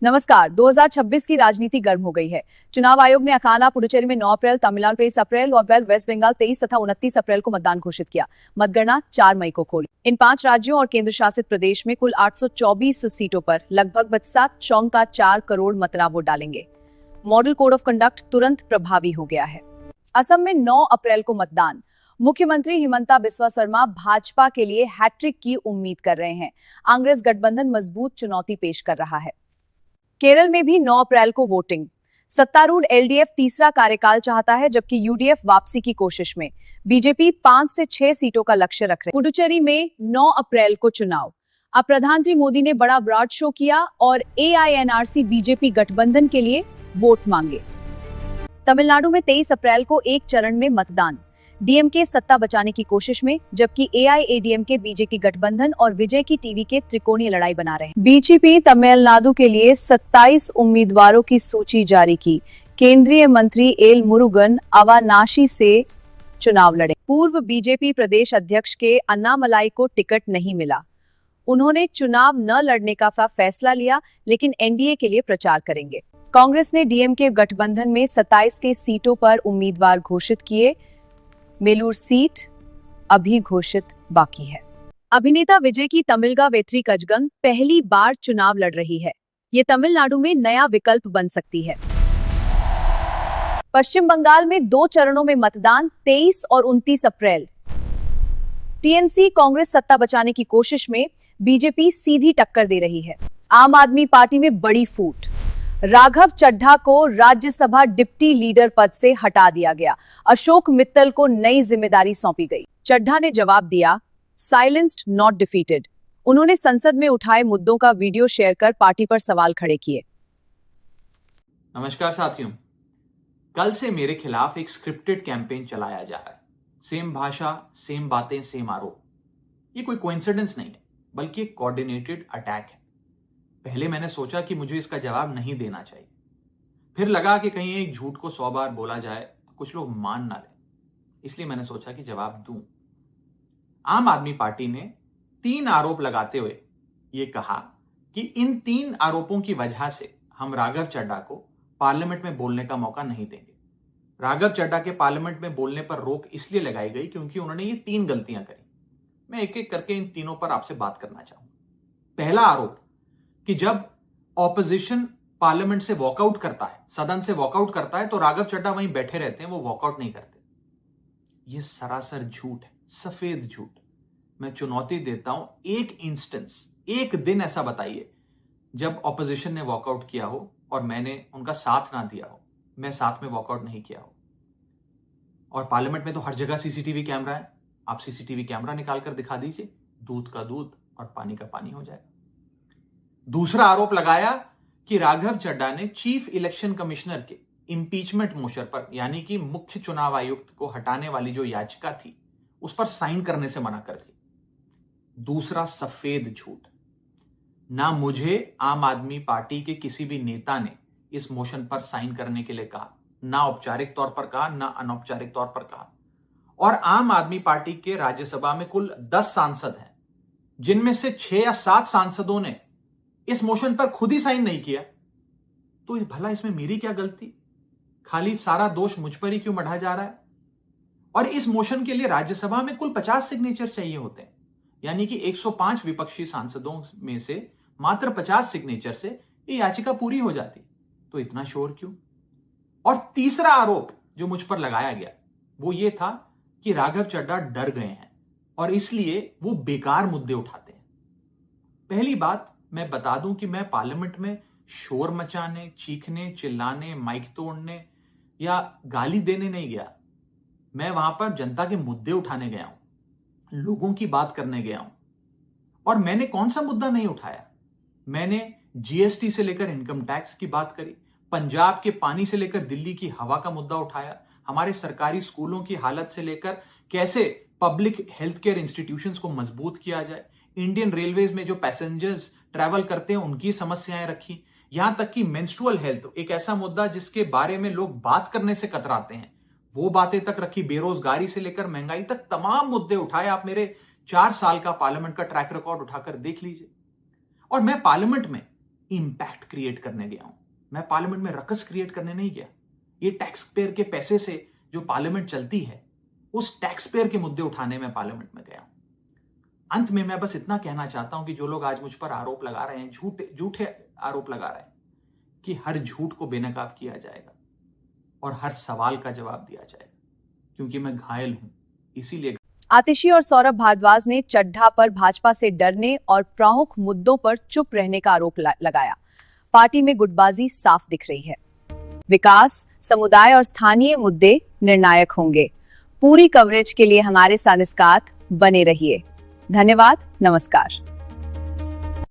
नमस्कार। 2026 की राजनीति गर्म हो गई है। चुनाव आयोग ने अखाना पुडुचेरी में 9 अप्रैल, तमिलनाडु 23 अप्रैल और वेस्ट बंगाल 23 तथा 29 अप्रैल को मतदान घोषित किया। मतगणना 4 मई को खोली। इन 5 राज्यों और केंद्र शासित प्रदेश में कुल 824 सीटों पर लगभग 4 करोड़ मतदाता वोट डालेंगे। मॉडल कोड ऑफ कंडक्ट तुरंत प्रभावी हो गया है। असम में 9 अप्रैल को मतदान। मुख्यमंत्री हिमंता बिस्वा शर्मा भाजपा के लिए हैट्रिक की उम्मीद कर रहे हैं। कांग्रेस गठबंधन मजबूत चुनौती पेश कर रहा है। केरल में भी 9 अप्रैल को वोटिंग। सत्तारूढ़ एलडीएफ तीसरा कार्यकाल चाहता है, जबकि यूडीएफ वापसी की कोशिश में। बीजेपी 5 से 6 सीटों का लक्ष्य रख रहे। पुडुचेरी में 9 अप्रैल को चुनाव। अब प्रधानमंत्री मोदी ने बड़ा रोड शो किया और एआईएनआरसी बीजेपी गठबंधन के लिए वोट मांगे। तमिलनाडु में 23 अप्रैल को एक चरण में मतदान। डीएमके सत्ता बचाने की कोशिश में, जबकि एआईएडीएमके बीजेपी गठबंधन और विजय की टीवी के त्रिकोणीय लड़ाई बना रहे हैं। बीजेपी तमिलनाडु के लिए 27 उम्मीदवारों की सूची जारी की। केंद्रीय मंत्री एल मुरुगन अवानाशी से चुनाव लड़े। पूर्व बीजेपी प्रदेश अध्यक्ष के अन्नामलाई को टिकट नहीं मिला। उन्होंने चुनाव न लड़ने का फैसला लिया, लेकिन एनडीए के लिए प्रचार करेंगे। कांग्रेस ने डीएमके गठबंधन में 27 के सीटों पर उम्मीदवार घोषित किए। मेलूर सीट अभी घोषित बाकी है। अभिनेता विजय की तमिलगा वेत्री कजगंग पहली बार चुनाव लड़ रही है। ये तमिलनाडु में नया विकल्प बन सकती है। पश्चिम बंगाल में 2 चरणों में मतदान 23 और 29 अप्रैल। टीएमसी कांग्रेस सत्ता बचाने की कोशिश में, बीजेपी सीधी टक्कर दे रही है। आम आदमी पार्टी में बड़ी फूट। राघव चड्ढा को राज्यसभा डिप्टी लीडर पद से हटा दिया गया। अशोक मित्तल को नई जिम्मेदारी सौंपी गई। चड्ढा ने जवाब दिया, साइलेंस्ड नॉट डिफीटेड। उन्होंने संसद में उठाए मुद्दों का वीडियो शेयर कर पार्टी पर सवाल खड़े किए। नमस्कार साथियों, कल से मेरे खिलाफ एक स्क्रिप्टेड कैंपेन चलाया जा रहा है। सेम भाषा, सेम बातें, सेम आरोप। ये कोई कोइंसिडेंस नहीं है, बल्कि एक कोऑर्डिनेटेड अटैक है। पहले मैंने सोचा कि मुझे इसका जवाब नहीं देना चाहिए। फिर लगा कि कहीं एक झूठ को 100 बार बोला जाए तो कुछ लोग मान ना लें, इसलिए मैंने सोचा कि जवाब दूं। आम आदमी पार्टी ने 3 आरोप लगाते हुए यह कहा कि इन 3 आरोपों की वजह से हम राघव चड्ढा को पार्लियामेंट में बोलने का मौका नहीं देंगे। राघव चड्ढा के पार्लियामेंट में बोलने पर रोक इसलिए लगाई गई क्योंकि उन्होंने ये 3 गलतियां करी। मैं एक एक करके इन तीनों पर आपसे बात करना चाहूंगा। पहला आरोप कि जब ऑपोजिशन पार्लियामेंट से वॉकआउट करता है, सदन से वॉकआउट करता है, तो राघव चड्ढा वहीं बैठे रहते हैं, वो वॉकआउट नहीं करते। यह सरासर झूठ है, सफेद झूठ। मैं चुनौती देता हूं, एक इंस्टेंस, एक दिन ऐसा बताइए जब ऑपोजिशन ने वॉकआउट किया हो और मैंने उनका साथ ना दिया हो, मैं साथ में वॉकआउट नहीं किया हो। और पार्लियामेंट में तो हर जगह सीसीटीवी कैमरा है। आप सीसीटीवी कैमरा निकाल कर दिखा दीजिए, दूध का दूध और पानी का पानी हो जाएगा। दूसरा आरोप लगाया कि राघव चड्ढा ने चीफ इलेक्शन कमिश्नर के इंपीचमेंट मोशन पर, यानी कि मुख्य चुनाव आयुक्त को हटाने वाली जो याचिका थी, उस पर साइन करने से मना कर दिया। दूसरा सफेद झूठ। ना मुझे आम आदमी पार्टी के किसी भी नेता ने इस मोशन पर साइन करने के लिए कहा, ना औपचारिक तौर पर कहा, ना अनौपचारिक तौर पर कहा। और आम आदमी पार्टी के राज्यसभा में कुल 10 सांसद हैं, जिनमें से 6 या 7 सांसदों ने इस मोशन पर खुद ही साइन नहीं किया। तो भला इसमें मेरी क्या गलती? खाली सारा दोष मुझ पर ही क्यों मढ़ा जा रहा है? और इस मोशन के लिए राज्यसभा में कुल 50 सिग्नेचर चाहिए होते हैं, यानी कि 105 विपक्षी सांसदों में से मात्र 50 सिग्नेचर से ये याचिका पूरी हो जाती। तो इतना शोर क्यों? और तीसरा आरोप जो मुझ पर लगाया गया वो ये था कि राघव चड्ढा डर गए हैं और इसलिए वो बेकार मुद्दे उठाते हैं। पहली बात मैं बता दूं कि मैं पार्लियामेंट में शोर मचाने, चीखने, चिल्लाने, माइक तोड़ने या गाली देने नहीं गया। मैं वहां पर जनता के मुद्दे उठाने गया हूं, लोगों की बात करने गया हूं। और मैंने कौन सा मुद्दा नहीं उठाया? मैंने जीएसटी से लेकर इनकम टैक्स की बात करी, पंजाब के पानी से लेकर दिल्ली की हवा का मुद्दा उठाया, हमारे सरकारी स्कूलों की हालत से लेकर कैसे पब्लिक हेल्थ केयर इंस्टीट्यूशंस को मजबूत किया जाए, इंडियन रेलवेज में जो पैसेंजर्स ट्रैवल करते हैं उनकी समस्याएं रखी, यहां तक कि मेंस्ट्रुअल हेल्थ, एक ऐसा मुद्दा जिसके बारे में लोग बात करने से कतराते हैं, वो बातें तक रखी। बेरोजगारी से लेकर महंगाई तक तमाम मुद्दे उठाए। आप मेरे 4 साल का पार्लियामेंट का ट्रैक रिकॉर्ड उठाकर देख लीजिए। और मैं पार्लियामेंट में इंपैक्ट क्रिएट करने गया हूं। मैं पार्लियामेंट में रकस क्रिएट करने नहीं गया। ये टैक्स पेयर के पैसे से जो पार्लियामेंट चलती है, उस टैक्स पेयर के मुद्दे उठाने में पार्लियामेंट में गया हूं। अंत में मैं बस इतना कहना चाहता हूं कि जो लोग आज मुझ पर आरोप लगा रहे हैं, झूठे आरोप लगा रहे हैं, कि हर झूठ को बेनकाब किया जाएगा और हर सवाल का जवाब दिया जाएगा, क्योंकि मैं घायल हूं। इसीलिए आतिशी और सौरभ भारद्वाज ने चड्ढा पर भाजपा से डरने और प्रमुख मुद्दों पर चुप रहने का आरोप लगाया। पार्टी में गुटबाजी साफ दिख रही है। विकास, समुदाय और स्थानीय मुद्दे निर्णायक होंगे। पूरी कवरेज के लिए हमारे साथ बने रहिए। धन्यवाद, नमस्कार।